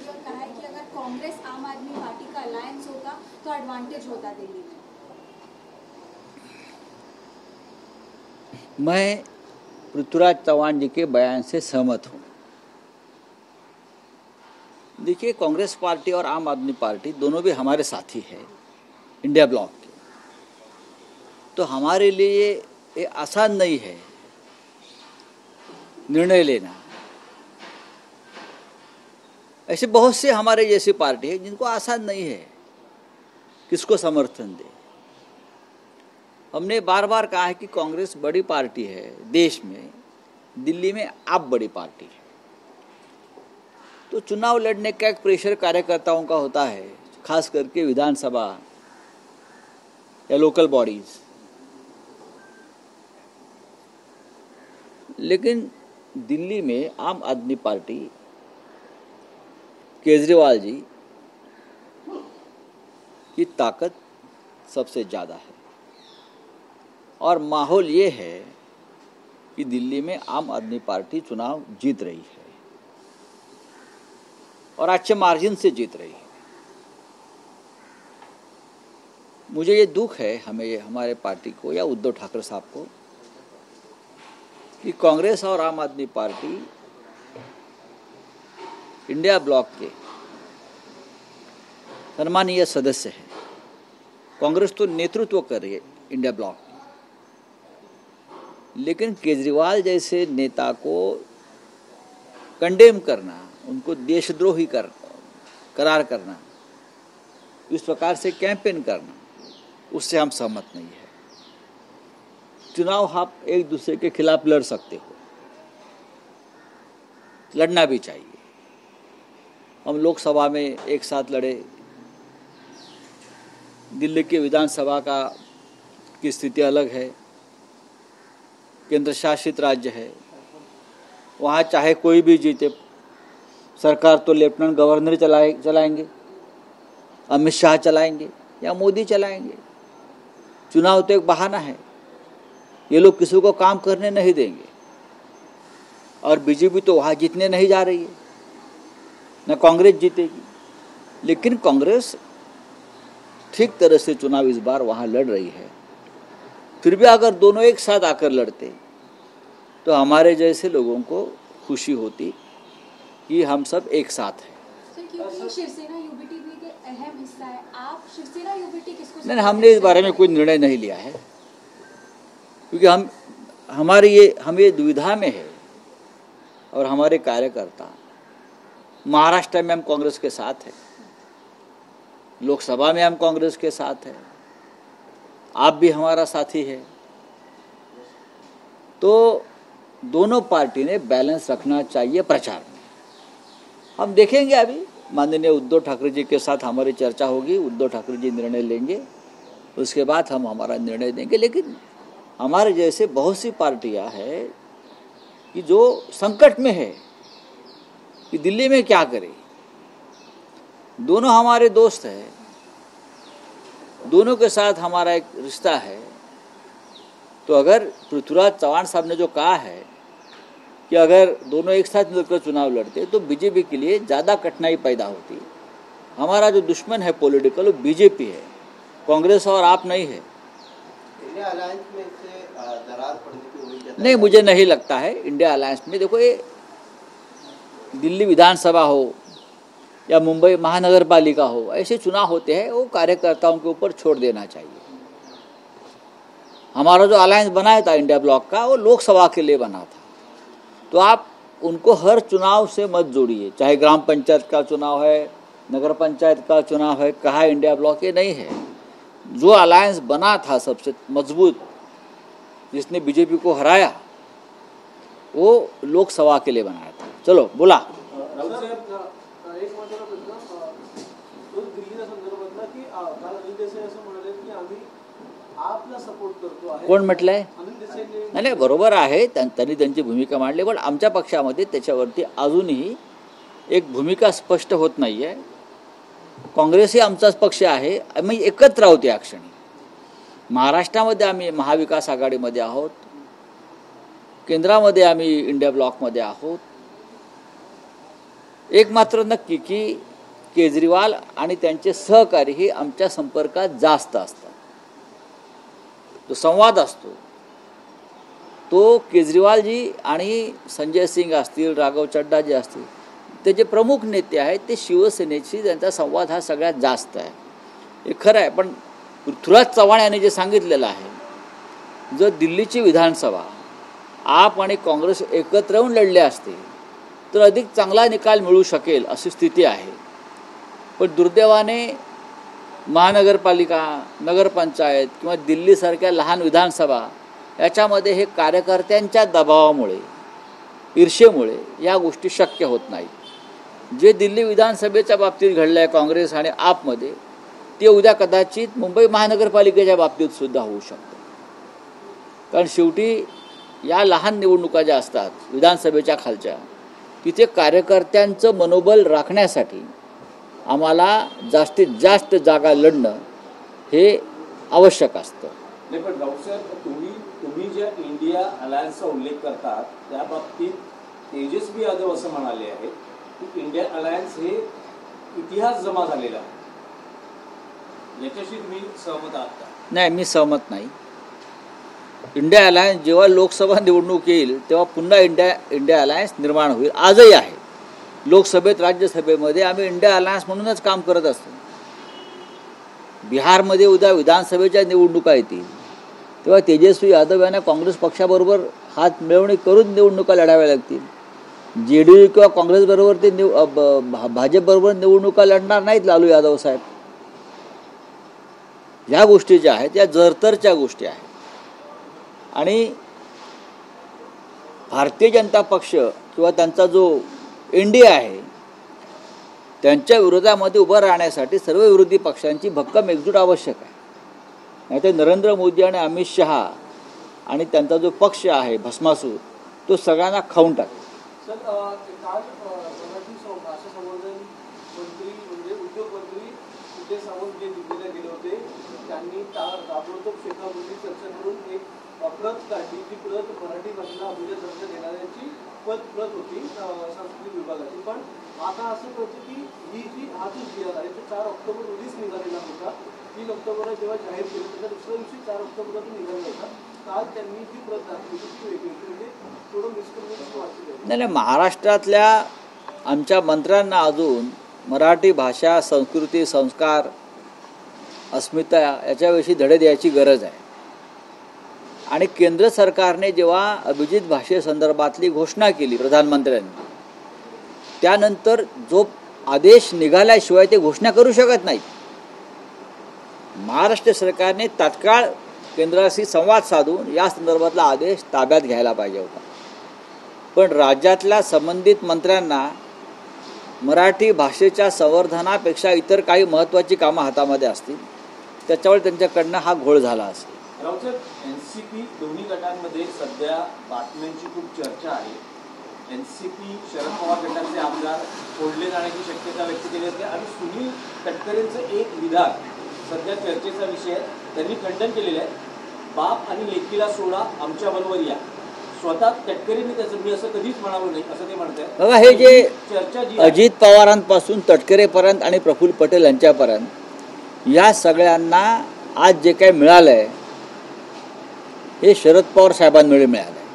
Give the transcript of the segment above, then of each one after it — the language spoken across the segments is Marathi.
और कहा है कि अगर कांग्रेस आम आदमी पार्टी का अलायंस होता तो एडवांटेज होता दिल्ली में। मैं पृथ्वीराज चौहान जी के बयान से सहमत हूँ। देखिए, कांग्रेस पार्टी और आम आदमी पार्टी दोनों भी हमारे साथी है इंडिया ब्लॉक के, तो हमारे लिए ये आसान नहीं है निर्णय लेना। ऐसे बहुत से हमारे जैसी पार्टी है जिनको आसान नहीं है किसको समर्थन दे। हमने बार बार कहा है कि कांग्रेस बड़ी पार्टी है देश में, दिल्ली में आप बड़ी पार्टी है, तो चुनाव लड़ने का एक प्रेशर कार्यकर्ताओं का होता है, खास करके विधानसभा या लोकल बॉडीज। लेकिन दिल्ली में आम आदमी पार्टी, केजरीवाल जी की ताकत सबसे ज़्यादा है और माहौल ये है कि दिल्ली में आम आदमी पार्टी चुनाव जीत रही है और अच्छे मार्जिन से जीत रही है। मुझे ये दुख है हमारे पार्टी को या उद्धव ठाकरे साहब को कि कांग्रेस और आम आदमी पार्टी इंडिया ब्लॉक के सम्मानीय सदस्य हैं। कांग्रेस तो नेतृत्व कर रही है इंडिया ब्लॉक, लेकिन केजरीवाल जैसे नेता को कंडेम करना, उनको देशद्रोही करार करना, इस प्रकार से कैंपेन करना, उससे हम सहमत नहीं है। चुनाव आप एक दूसरे के खिलाफ लड़ सकते हो, लड़ना भी चाहिए। हम लोकसभा में एक साथ लड़े, दिल्ली के विधानसभा की स्थिति अलग है, केंद्र शासित राज्य है, वहाँ चाहे कोई भी जीते, सरकार तो लेफ्टिनेंट गवर्नर चलाएंगे, अमित शाह चलाएंगे या मोदी चलाएंगे। चुनाव तो एक बहाना है, ये लोग किसी को काम करने नहीं देंगे। और बीजेपी तो वहाँ जीतने नहीं जा रही है, न कांग्रेस जीतेगी। लेकिन कांग्रेस ठीक तरह से चुनाव इस बार वहाँ लड़ रही है। फिर भी अगर दोनों एक साथ आकर लड़ते तो हमारे जैसे लोगों को खुशी होती कि हम सब एक साथ हैं। क्योंकि शिवसेना यूबीटी भी एक अहम हिस्सा है, आप शिवसेना यूबीटी किसको? नहीं, हमने इस बारे में कोई निर्णय नहीं लिया है, क्योंकि हम ये दुविधा में है। और हमारे कार्यकर्ता महाराष्ट्र में हम कांग्रेस के साथ हैं, लोकसभा में हम कांग्रेस के साथ हैं, आप भी हमारा साथी है। तो दोनों पार्टी ने बैलेंस रखना चाहिए प्रचार में। हम देखेंगे, अभी माननीय उद्धव ठाकरे जी के साथ हमारी चर्चा होगी, उद्धव ठाकरे जी निर्णय लेंगे, उसके बाद हम हमारा निर्णय देंगे। लेकिन हमारे जैसे बहुत सी पार्टियां हैं कि जो संकट में है कि दिल्ली में क्या करें। दोनों हमारे दोस्त हैं, दोनों के साथ हमारा एक रिश्ता है। तो अगर पृथ्वीराज चौहान साहब ने जो कहा है कि अगर दोनों एक साथ मिलकर चुनाव लड़ते तो बीजेपी के लिए ज़्यादा कठिनाई पैदा होती। हमारा जो दुश्मन है पॉलिटिकल, वो बीजेपी है, कांग्रेस और आप नहीं है। इंडिया अलायंस में इससे दरार पड़ने की उम्मीद नहीं, मुझे नहीं लगता है इंडिया अलायंस में। देखो, ये दिल्ली विधानसभा हो या मुंबई महानगर पालिका हो, ऐसे चुनाव होते हैं, वो कार्यकर्ताओं के ऊपर छोड़ देना चाहिए। हमारा जो अलायंस बनाया था इंडिया ब्लॉक का, वो लोकसभा के लिए बना था। तो आप उनको हर चुनाव से मत जोड़िए, चाहे ग्राम पंचायत का चुनाव है, नगर पंचायत का चुनाव है, कहा इंडिया ब्लॉक ये नहीं है। जो अलायंस बना था सबसे मजबूत, जिसने बीजेपी को हराया, वो लोकसभा के लिए बनाया था। चलो बोला। कोण म्हटलंय? नाही, बरोबर आहे, त्यांनी त्यांची भूमिका मांडली, पण आमच्या पक्षामध्ये त्याच्यावरती अजूनही एक भूमिका स्पष्ट होत नाही आहे। काँग्रेसही आमचाच पक्ष आहे, आम्ही एकत्र आहोत या क्षणी। महाराष्ट्रामध्ये आम्ही महाविकास आघाडीमध्ये आहोत, केंद्रामध्ये आम्ही इंडिया ब्लॉकमध्ये आहोत। एक मात्र नक्की की केजरीवाल आणि त्यांचे सहकारी हे आमच्या संपर्कात जास्त असतात. जो संवाद असतो तो केजरीवालजी आणि संजय सिंग असतील, राघव चड्डा जे असतील, ते जे प्रमुख नेते आहेत ते शिवसेनेशी त्यांचा संवाद हा सगळ्यात जास्त आहे. हे खरं आहे. पण पृथ्वीराज चव्हाण यांनी जे सांगितलेलं आहे, जर दिल्लीची विधानसभा आप आणि काँग्रेस एकत्र येऊन लढले असते तर अधिक चांगला निकाल मिळू शकेल अशी स्थिती आहे. पण दुर्दैवाने महानगरपालिका, नगरपंचायत किंवा दिल्लीसारख्या लहान विधानसभा याच्यामध्ये हे कार्यकर्त्यांच्या दबावामुळे, ईर्षेमुळे या गोष्टी शक्य होत नाहीत. जे दिल्ली विधानसभेच्या बाबतीत घडलं आहे काँग्रेस आणि आपमध्ये, ते उद्या कदाचित मुंबई महानगरपालिकेच्या बाबतीत सुद्धा होऊ शकतं. कारण शेवटी या लहान निवडणुका ज्या असतात विधानसभेच्या खालच्या, तिथे कार्यकर्त्यांचं मनोबल राखण्यासाठी आम्हाला जास्तीत जास्त जागा लढणं हे आवश्यक असतं. नाही, पण राऊत साहेब, तुम्ही ज्या इंडिया अलायन्सचा उल्लेख करतात त्या बाबतीत तेजस्वी यादव असं म्हणाले आहेत की इंडिया अलायन्स हे इतिहास जमा झालेला आहे. याच्याशी तुम्ही सहमत आहात का? नाही, मी सहमत नाही. इंडिया अलायन्स जेव्हा लोकसभा निवडणूक येईल तेव्हा पुन्हा इंडिया अलायन्स निर्माण होईल. आजही आहे. लोकसभेत, राज्यसभेमध्ये आम्ही इंडिया अलायन्स म्हणूनच काम करत असतो. बिहारमध्ये उद्या विधानसभेच्या निवडणुका येतील तेव्हा तेजस्वी यादव यांना काँग्रेस पक्षाबरोबर हात मिळवणी करून निवडणुका लढाव्या लागतील. JDU किंवा काँग्रेसबरोबर ते भाजपबरोबर निवडणुका लढणार नाहीत लालू यादव साहेब. या गोष्टी ज्या आहेत या जरतरच्या गोष्टी आहेत. आणि भारतीय जनता पक्ष किंवा त्यांचा जो NDA आहे त्यांच्या विरोधामध्ये उभं राहण्यासाठी सर्व विरोधी पक्षांची भक्कम एकजूट आवश्यक आहे. नाहीतर नरेंद्र मोदी आणि अमित शहा आणि त्यांचा जो पक्ष आहे भस्मासूर, तो सगळ्यांना खाऊन टाकेल. सर, काल मराठी भाषा संवर्धन मंत्री म्हणजे उद्योग मंत्री उदय सामंत जे दिल्लीला गेले होते, त्यांनी ताबडतोब शेतामध्ये चर्चा करून एक प्रत काढली. ती प्रत मराठी भाषेला अभिजात दर्जा देणाऱ्यांची प्रत होती सांस्कृतिक विभागाची. पण आता असं कळतं की हा जो जी आहे तो 4 ऑक्टोबर रोजीच निघालेला होता. 3 ऑक्टोबरला जेव्हा जाहीर केलं त्याच्या दुसऱ्या दिवशी 4 ऑक्टोबरला तो निघाला होता. काल त्यांनी जी प्रत दाखवली ती वेगळी होती. म्हणजे थोडं मिसकम्युनिकेशन वाटतं. नाही, महाराष्ट्रातल्या आमच्या मंत्र्यांना अजून मराठी भाषा, संस्कृती, संस्कार, अस्मिता याच्याविषयी धडे द्यायची गरज आहे. आणि केंद्र सरकारने जेव्हा अभिजित भाषेसंदर्भातली घोषणा केली प्रधानमंत्र्यांनी, त्यानंतर जो आदेश निघाल्याशिवाय ते घोषणा करू शकत नाहीत. महाराष्ट्र सरकारने तात्काळ केंद्राशी संवाद साधून या संदर्भातला आदेश ताब्यात घ्यायला पाहिजे होता. पण राज्यातल्या संबंधित मंत्र्यांना मराठी भाषेच्या संवर्धनापेक्षा इतर काही महत्त्वाची कामं हातामध्ये असतील, त्याच्यामुळे त्यांच्याकडनं हा घोळ झाला असेल. राऊत साहेब, NCP दोन्ही गटांमध्ये सध्या बातम्यांची खूप चर्चा आहे. NCP शरद पवार गटाचे आमदार सोडले जाण्याची शक्यता व्यक्त केली जाते आणि सुनील तटकरेंचं एक विधान सध्या चर्चेचा विषय आहे. त्यांनी खंडन केलेलं आहे, बाप आणि लेकीला सोडा, आमच्या बरोबर या. स्वतः तटकरेंनी त्याचं मी असं कधीच म्हणालो नाही असं ते म्हणत आहेत. बघा, हे जे चर्चा जी अजित पवारांपासून तटकरेपर्यंत आणि प्रफुल्ल पटेल यांच्यापर्यंत या सगळ्यांना आज जे काही मिळालं आहे हे शरद पवार साहेबांमुळे मिळालं आहे.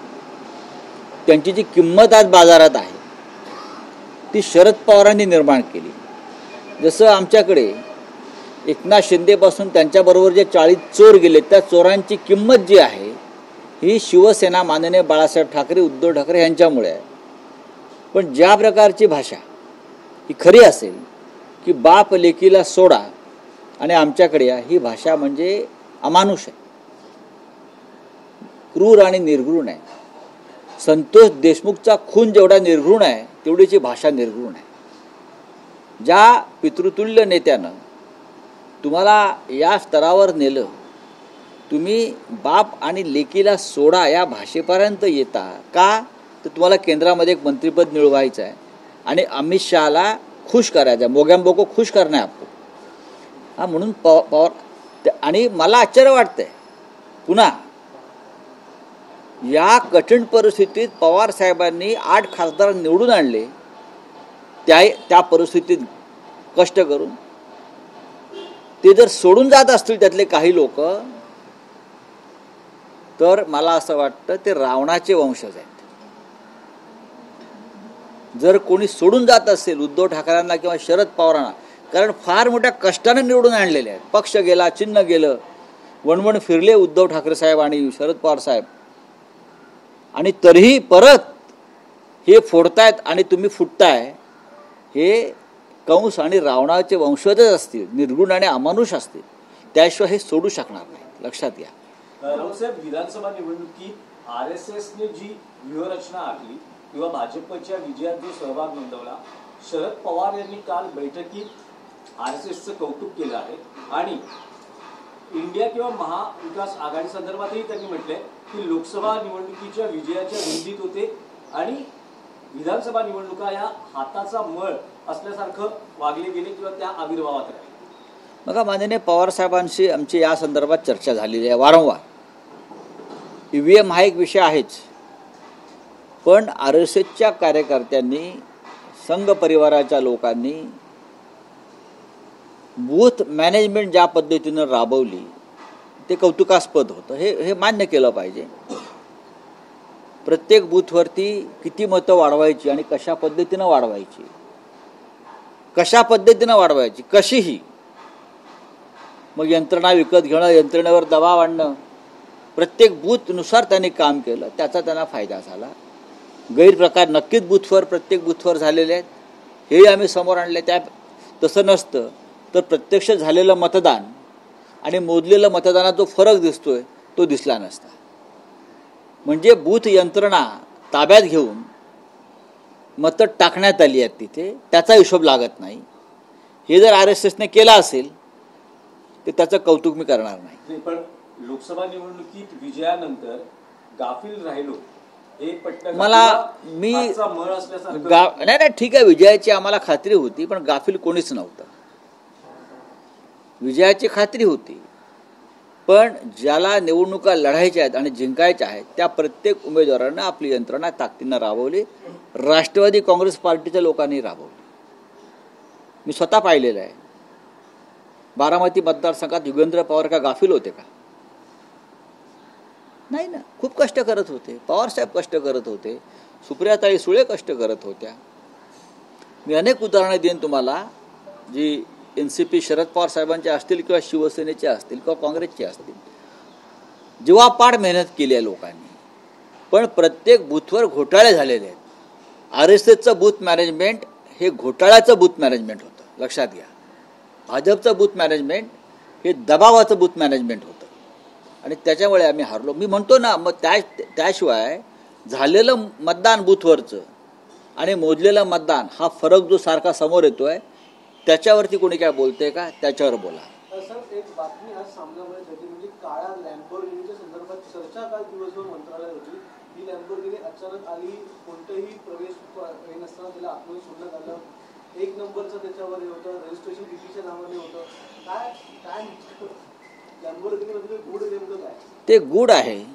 त्यांची जी किंमत आज बाजारात आहे ती शरद पवारांनी निर्माण केली. जसं आमच्याकडे एकनाथ शिंदेपासून त्यांच्याबरोबर जे 40 चोर गेले, त्या चोरांची किंमत जी आहे ही शिवसेना, माननीय बाळासाहेब ठाकरे, उद्धव ठाकरे यांच्यामुळे आहे. पण ज्या प्रकारची भाषा ही खरी असेल की बाप लेकीला सोडा आणि आमच्याकडे या, ही भाषा म्हणजे अमानुष आहे, क्रूर आणि निर्घृण आहे. संतोष देशमुखचा खून जेवढा निर्घृण आहे तेवढीची भाषा निर्घृण आहे. ज्या पितृतुल्य नेत्यानं तुम्हाला या स्तरावर नेलं, तुम्ही बाप आणि लेकीला सोडा या भाषेपर्यंत येता का? तर तुम्हाला केंद्रामध्ये एक मंत्रिपद मिळवायचं आहे आणि अमित शहाला खुश करायचं आहे, मोगॅम्बोको खुश करणे आपको. हा म्हणून पवार. आणि मला आश्चर्य वाटतंय, पुन्हा या कठीण परिस्थितीत पवार साहेबांनी 8 खासदार निवडून आणले त्या परिस्थितीत कष्ट करून ते जर सोडून जात असतील त्यातले काही लोक, तर मला असं वाटतं ते रावणाचे वंशज आहेत. जर कोणी सोडून जात असेल उद्धव ठाकरेंना किंवा शरद पवारांना, कारण फार मोठ्या कष्टाने निवडून आणलेले आहेत, पक्ष गेला, चिन्ह गेलं, वणवण फिरले उद्धव ठाकरे साहेब आणि शरद पवार साहेब, आणि तरीही परत हे फोडतायत आणि तुम्ही फुटताय, हे कंस आणि रावणाचे वंशजच असतील, निर्गुण आणि अमानुष असतील, त्याशिवाय हे सोडू शकणार नाही, लक्षात घ्या. राऊत साहेब, विधानसभा निवडणुकीत RSSने जी व्यूहरचना आखली किंवा भाजपच्या विजयात जो सहभाग नोंदवला, शरद पवार यांनी काल बैठकीत RSSचं कौतुक केलं आहे आणि इंडिया किंवा महाविकास आघाडी संदर्भातही त्यांनी म्हटलंय की लोकसभा निवडणुकीच्या विजयाच्या रुंदीत होते आणि विधानसभा निवडणुका या हाताचा मळ असल्यासारखं वागले गेले किंवा त्या आविर्भावात राहिले. बघा, माननीय पवार साहेबांशी आमची या संदर्भात चर्चा झालेली आहे वारंवार. EVM हा एक विषय आहेच, पण RSSच्या कार्यकर्त्यांनी, संघ परिवाराच्या लोकांनी बूथ मॅनेजमेंट ज्या पद्धतीनं राबवली ते कौतुकास्पद होतं. हे मान्य केलं पाहिजे. प्रत्येक बूथवरती किती मतं वाढवायची आणि कशा पद्धतीनं वाढवायची, कशीही. मग यंत्रणा विकत घेणं, यंत्रणेवर दबाव आणणं, प्रत्येक बूथनुसार त्यांनी काम केलं, त्याचा त्यांना फायदा झाला. गैरप्रकार नक्कीच प्रत्येक बूथवर झालेले आहेत, हेही आम्ही समोर आणले. तसं नसतं तर प्रत्यक्ष झालेलं मतदान आणि मोजलेलं मतदानात जो फरक दिसतोय तो दिसला नसता. म्हणजे बूथ यंत्रणा ताब्यात घेऊन मतं टाकण्यात आली आहेत तिथे, त्याचा हिशोब लागत नाही. हे जर RSSने केलं असेल तर त्याचं कौतुक मी करणार नाही. पण लोकसभा निवडणुकीत विजयानंतर गाफील राहिलो हे पटकन नाही, ठीक आहे, विजयाची आम्हाला खात्री होती, पण गाफील कोणीच नव्हतं. विजयाची खात्री होती, पण ज्याला निवडणुका लढायच्या आहेत आणि जिंकायच्या आहेत त्या प्रत्येक उमेदवारांना आपली यंत्रणा ताकदीनं राबवली. राष्ट्रवादी काँग्रेस पार्टीच्या लोकांनी राबवली. मी स्वतः पाहिलेलं आहे. बारामती मतदारसंघात युगेंद्र पवार का गाफील होते का? नाही ना. खूप कष्ट करत होते. पवारसाहेब कष्ट करत होते, सुप्रियाताई सुळे कष्ट करत होत्या. मी अनेक उदाहरणे देईन तुम्हाला, जी NCP शरद पवार साहेबांचे असतील किंवा शिवसेनेचे असतील किंवा काँग्रेसचे असतील. जीवापाड मेहनत केली आहे लोकांनी, पण प्रत्येक बूथवर घोटाळे झालेले आहेत. RSSचं बूथ मॅनेजमेंट हे घोटाळ्याचं बूथ मॅनेजमेंट होतं, लक्षात घ्या. भाजपचं बूथ मॅनेजमेंट हे दबावाचं बूथ मॅनेजमेंट होतं आणि त्याच्यामुळे आम्ही हारलो. मी म्हणतो ना, मग त्याशिवाय झालेलं मतदान बूथवरचं आणि मोजलेलं मतदान हा फरक जो सारखा समोर येतोय त्याच्यावरती कोणी काय बोलतंय का? त्याच्यावर बोला. सर, एक बातमी आज सामनामध्ये झाली, म्हणजे काळ्या लॅम्बोर्गिनीच्या संदर्भात चर्चा काल दिवसभर मंत्रालयात होती. ही लॅम्बोर्गिनी अचानक आली, कोणतेही प्रवेश हे नसताना तिला आतमध्ये सोडण्यात आलं. 1 नंबरचं त्याच्यावर हे होतं, रजिस्ट्रेशन DTच्या नावाने होतं. काय लॅम्बोर्गिनीमध्ये गुड नेमकं काय? ते गुड आहे.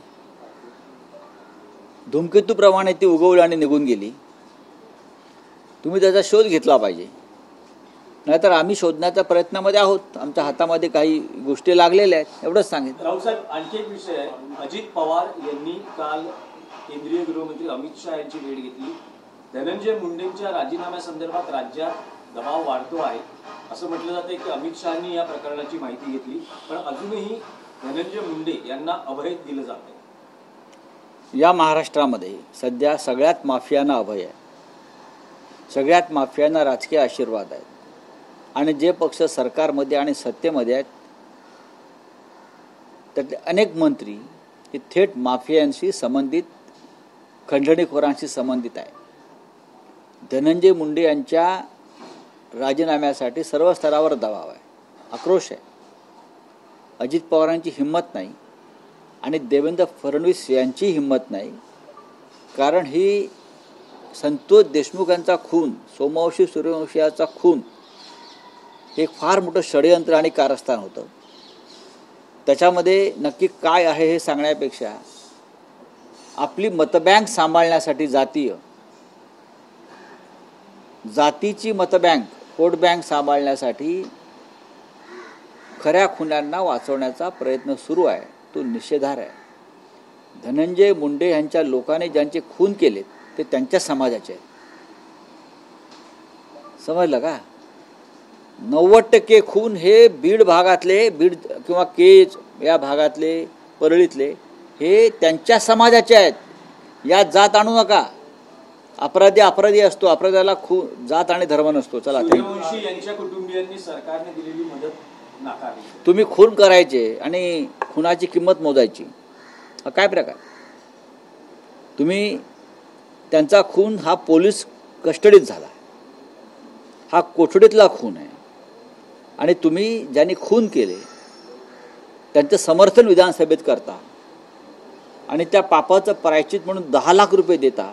धूमकेतूप्रमाणे ती उगवली आणि निघून गेली. तुम्ही त्याचा शोध घेतला पाहिजे, नाहीतर आम्ही शोधण्याच्या प्रयत्नामध्ये आहोत. आमच्या हातामध्ये काही गोष्टी लागलेल्या आहेत, एवढंच सांगितलं. राऊसाहेब, आणखी एक विषय आहे. अजित पवार यांनी काल केंद्रीय गृहमंत्री अमित शहा यांची भेट घेतली. धनंजय मुंडेंच्या राजीनाम्यासंदर्भात राज्यात दबाव वाढतो आहे असं म्हटलं जातं की अमित शहानी या प्रकरणाची माहिती घेतली, पण अजूनही धनंजय मुंडे यांना अभय दिलं जात आहे. या महाराष्ट्रामध्ये सध्या सगळ्यात माफियांना अभय आहे, सगळ्यात माफियांना राजकीय आशीर्वाद आहेत आणि जे पक्ष सरकारमध्ये आणि सत्तेमध्ये आहेत त्यातले अनेक मंत्री हे थेट माफियांशी संबंधित, खंडणीखोरांशी संबंधित आहे. धनंजय मुंडे यांच्या राजीनाम्यासाठी सर्व स्तरावर दबाव आहे, आक्रोश आहे. अजित पवारांची हिंमत नाही आणि देवेंद्र फडणवीस यांची हिंमत नाही, कारण ही संतोष देशमुख यांचा खून, सोमवंशी सूर्यवंशी याचा खून एक फार मोठं षडयंत्र आणि कारस्थान होतं. त्याच्यामध्ये नक्की काय आहे हे सांगण्यापेक्षा आपली मतबँक सांभाळण्यासाठी जातीची मतबँक वोट बँक सांभाळण्यासाठी खऱ्या खुन्यांना वाचवण्याचा प्रयत्न सुरू आहे, तो निषेधार्ह आहे. धनंजय मुंडे यांच्या लोकांनी ज्यांचे खून केले ते त्यांच्या समाजाचे आहेत. समजलं का? 90% खून हे बीड भागातले, बीड किंवा केज या भागातले, परळीतले हे त्यांच्या समाजाचे आहेत. यात जात आणू नका. अपराधी असतो, अपराध्याला जात आणि धर्म नसतो. चला, सूर्यवंशी यांच्या कुटुंबियांनी सरकारने दिलेली मदत नाकारली. तुम्ही खून करायचे आणि खुनाची किंमत मोजायची, हा काय प्रकार? तुम्ही त्यांचा खून हा पोलीस कस्टडीत झाला, हा कोठडीतला खून आहे, आणि तुम्ही ज्यांनी खून केले त्यांचं समर्थन विधानसभेत करता आणि त्या पापाचं प्रायश्चित म्हणून 10 लाख रुपये देता.